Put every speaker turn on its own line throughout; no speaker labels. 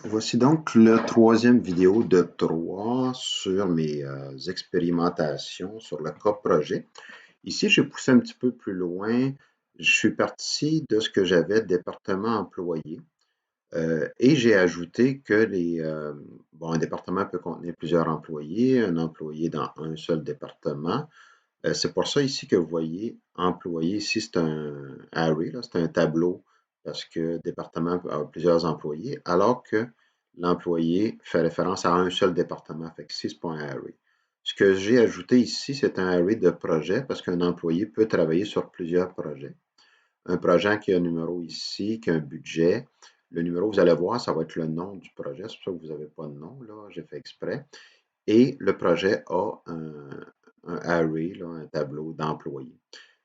Voici donc la troisième vidéo de 3 sur mes expérimentations sur le cas projet. Ici, j'ai poussé un petit peu plus loin. Je suis parti de ce que j'avais département employé et j'ai ajouté que un département peut contenir plusieurs employés, un employé dans un seul département. C'est pour ça ici que vous voyez employé, ici c'est un array, c'est un tableau parce que département a plusieurs employés, alors que l'employé fait référence à un seul département, fait que ici c'est pas un array. Ce que j'ai ajouté ici, c'est un array de projets parce qu'un employé peut travailler sur plusieurs projets. Un projet qui a un numéro ici, qui a un budget. Le numéro, vous allez voir, ça va être le nom du projet, c'est pour ça que vous n'avez pas de nom, là, j'ai fait exprès. Et le projet a un array, là, un tableau d'employés.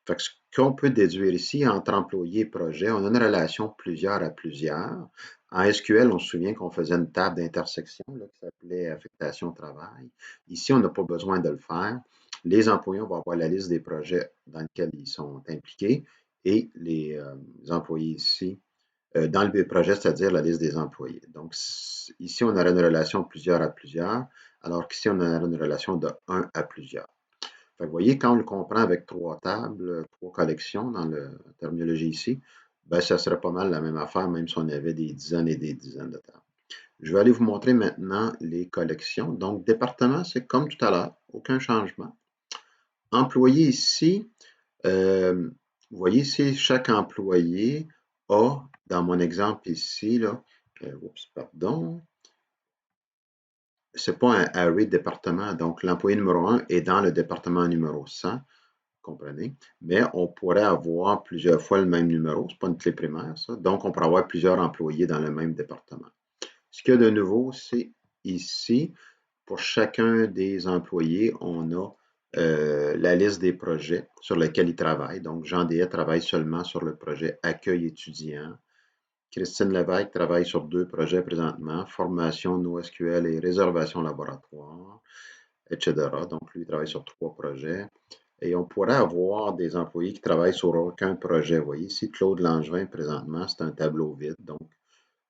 Fait que ce qu'on peut déduire ici entre employé et projet, on a une relation plusieurs à plusieurs. En SQL, on se souvient qu'on faisait une table d'intersection qui s'appelait affectation travail. Ici, on n'a pas besoin de le faire. Les employés, on va avoir la liste des projets dans lesquels ils sont impliqués et les employés ici dans le projet, c'est-à-dire la liste des employés. Donc, ici, on aurait une relation plusieurs à plusieurs, alors qu'ici, on aurait une relation de un à plusieurs. Fait que vous voyez, quand on le comprend avec trois tables, trois collections dans la terminologie ici, ben, ça serait pas mal la même affaire, même si on avait des dizaines et des dizaines de tables. Je vais aller vous montrer maintenant les collections. Donc, département, c'est comme tout à l'heure, aucun changement. Employé ici, vous voyez ici, chaque employé a, dans mon exemple ici, là, pardon, c'est pas un array de département, donc l'employé numéro 1 est dans le département numéro 100, comprenez, mais on pourrait avoir plusieurs fois le même numéro, c'est pas une clé primaire, ça, donc on pourrait avoir plusieurs employés dans le même département. Ce qu'il y a de nouveau, c'est ici, pour chacun des employés, on a la liste des projets sur lesquels ils travaillent. Donc, Jean Dehaye travaille seulement sur le projet Accueil étudiant. Christine Lévesque travaille sur 2 projets présentement, formation NoSQL et réservation laboratoire, etc. Donc, lui, il travaille sur 3 projets. Et on pourrait avoir des employés qui travaillent sur aucun projet. Vous voyez ici, Claude Langevin, présentement, c'est un tableau vide. Donc,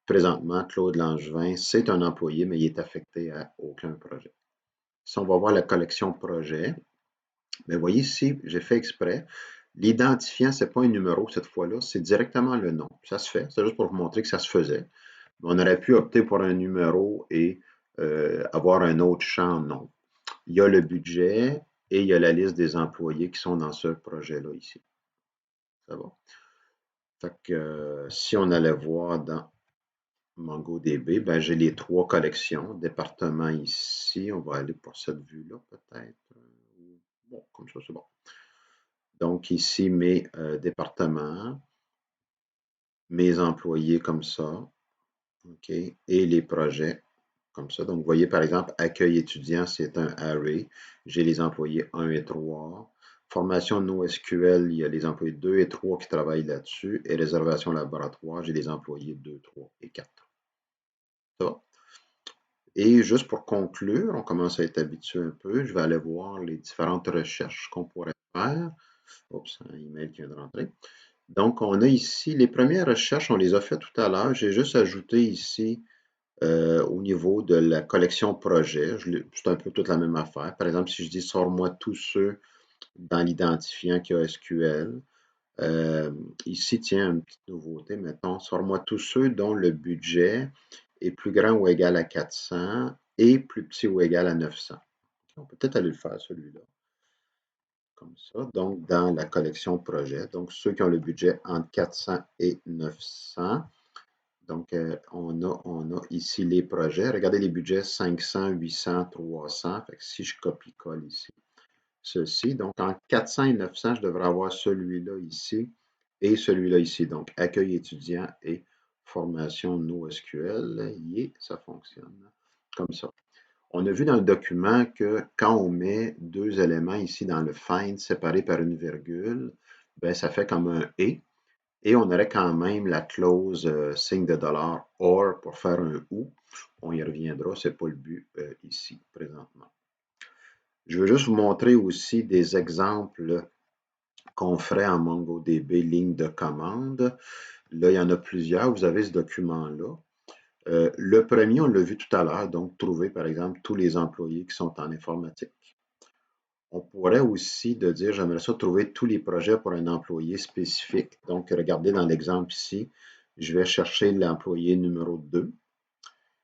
présentement, Claude Langevin, c'est un employé, mais il est affecté à aucun projet. Si on va voir la collection projet, mais vous voyez ici, j'ai fait exprès. L'identifiant, ce n'est pas un numéro cette fois-là, c'est directement le nom. Ça se fait, c'est juste pour vous montrer que ça se faisait. Mais on aurait pu opter pour un numéro et avoir un autre champ nom. Il y a le budget et il y a la liste des employés qui sont dans ce projet-là ici. Ça va? Fait que si on allait voir dans MongoDB, ben, j'ai les 3 collections. Département ici, on va aller pour cette vue-là peut-être. Bon, comme ça, c'est bon. Donc ici, mes départements, mes employés comme ça, OK, et les projets comme ça. Donc, vous voyez, par exemple, accueil étudiant, c'est un array. J'ai les employés 1 et 3. Formation NoSQL, il y a les employés 2 et 3 qui travaillent là-dessus. Et réservation laboratoire, j'ai les employés 2, 3 et 4. Ça va? Et juste pour conclure, on commence à être habitué un peu. Je vais aller voir les différentes recherches qu'on pourrait faire. Oups, un email qui vient de rentrer. Donc, on a ici les premières recherches, on les a faites tout à l'heure. J'ai juste ajouté ici au niveau de la collection projet. C'est un peu toute la même affaire. Par exemple, si je dis sors-moi tous ceux dans l'identifiant qui a SQL. Ici, tiens, une petite nouveauté, mettons, sors-moi tous ceux dont le budget est plus grand ou égal à 400 et plus petit ou égal à 900. On peut peut-être aller le faire, celui-là. Comme ça. Donc, dans la collection projet. Donc, ceux qui ont le budget entre 400 et 900. Donc, on a ici les projets. Regardez les budgets 500, 800, 300. Fait que si je copie-colle ici, ceci. Donc, en 400 et 900, je devrais avoir celui-là ici et celui-là ici. Donc, accueil étudiant et formation NoSQL. Yeah, ça fonctionne comme ça. On a vu dans le document que quand on met deux éléments ici dans le find séparés par une virgule, ben, ça fait comme un et. Et on aurait quand même la clause signe de dollar or pour faire un ou. On y reviendra, ce n'est pas le but ici présentement. Je veux juste vous montrer aussi des exemples qu'on ferait en MongoDB ligne de commande. Là, il y en a plusieurs. Vous avez ce document-là. Le premier, on l'a vu tout à l'heure, donc trouver par exemple tous les employés qui sont en informatique. On pourrait aussi de dire, j'aimerais ça trouver tous les projets pour un employé spécifique. Donc, regardez dans l'exemple ici, je vais chercher l'employé numéro 2.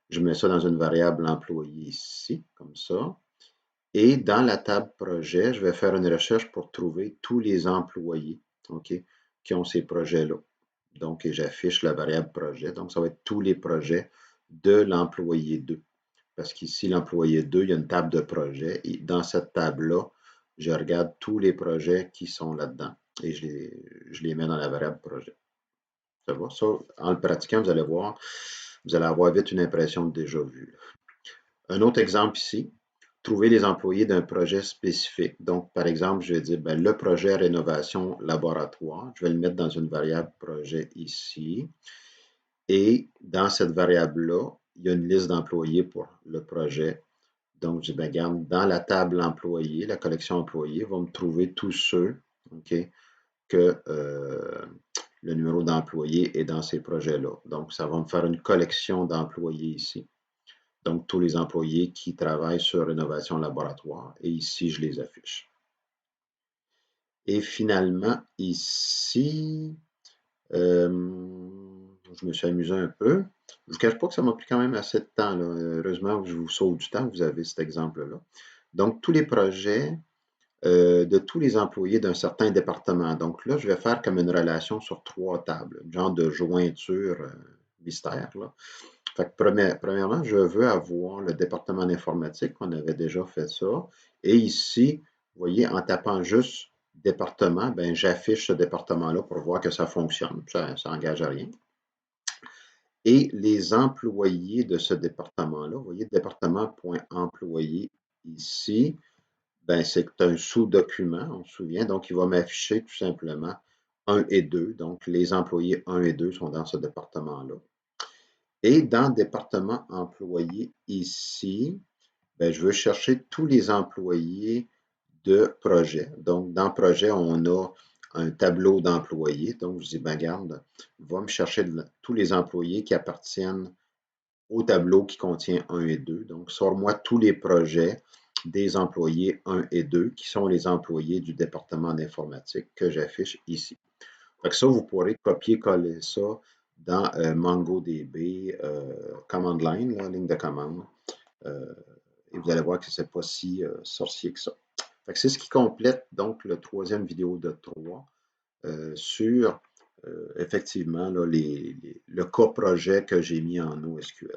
Je mets ça dans une variable employé ici, comme ça. Et dans la table projet, je vais faire une recherche pour trouver tous les employés, OK, qui ont ces projets-là. Donc, j'affiche la variable projet. Donc, ça va être tous les projets de l'employé 2. Parce qu'ici, l'employé 2, il y a une table de projet. Et dans cette table-là, je regarde tous les projets qui sont là-dedans et je les mets dans la variable projet. Ça va? Ça, en le pratiquant, vous allez voir, vous allez avoir vite une impression de déjà vu. Un autre exemple ici, trouver les employés d'un projet spécifique. Donc, par exemple, je vais dire ben, le projet rénovation laboratoire. Je vais le mettre dans une variable projet ici. Et dans cette variable-là, il y a une liste d'employés pour le projet. Donc, je dis, ben, regarde, dans la table employés, la collection employés, va me trouver tous ceux, OK, que le numéro d'employé est dans ces projets-là. Donc, ça va me faire une collection d'employés ici. Donc, tous les employés qui travaillent sur Rénovation Laboratoire. Et ici, je les affiche. Et finalement, ici, je me suis amusé un peu. Je ne vous cache pas que ça m'a pris quand même assez de temps, là. Heureusement, je vous sauve du temps, vous avez cet exemple-là. Donc, tous les projets de tous les employés d'un certain département. Donc là, je vais faire comme une relation sur 3 tables, une genre de jointure mystère, là. Fait que premièrement, je veux avoir le département d'informatique, on avait déjà fait ça. Et ici, vous voyez, en tapant juste département, ben, j'affiche ce département-là pour voir que ça fonctionne. Ça n'engage à rien. Et les employés de ce département-là, vous voyez, département.employé ici, ben, c'est un sous-document, on se souvient. Donc, il va m'afficher tout simplement 1 et 2. Donc, les employés 1 et 2 sont dans ce département-là. Et dans département employé ici, ben, je veux chercher tous les employés de projet. Donc, dans projet, on a un tableau d'employés. Donc, je dis, ben, regarde, va me chercher tous les employés qui appartiennent au tableau qui contient 1 et 2. Donc, sors-moi tous les projets des employés 1 et 2, qui sont les employés du département d'informatique que j'affiche ici. Fait que ça, vous pourrez copier-coller ça dans MongoDB, command line, là, ligne de commande. Et vous allez voir que ce n'est pas si sorcier que ça. Fait que c'est ce qui complète donc le troisième vidéo de 3 sur effectivement là, le cas projet que j'ai mis en NoSQL.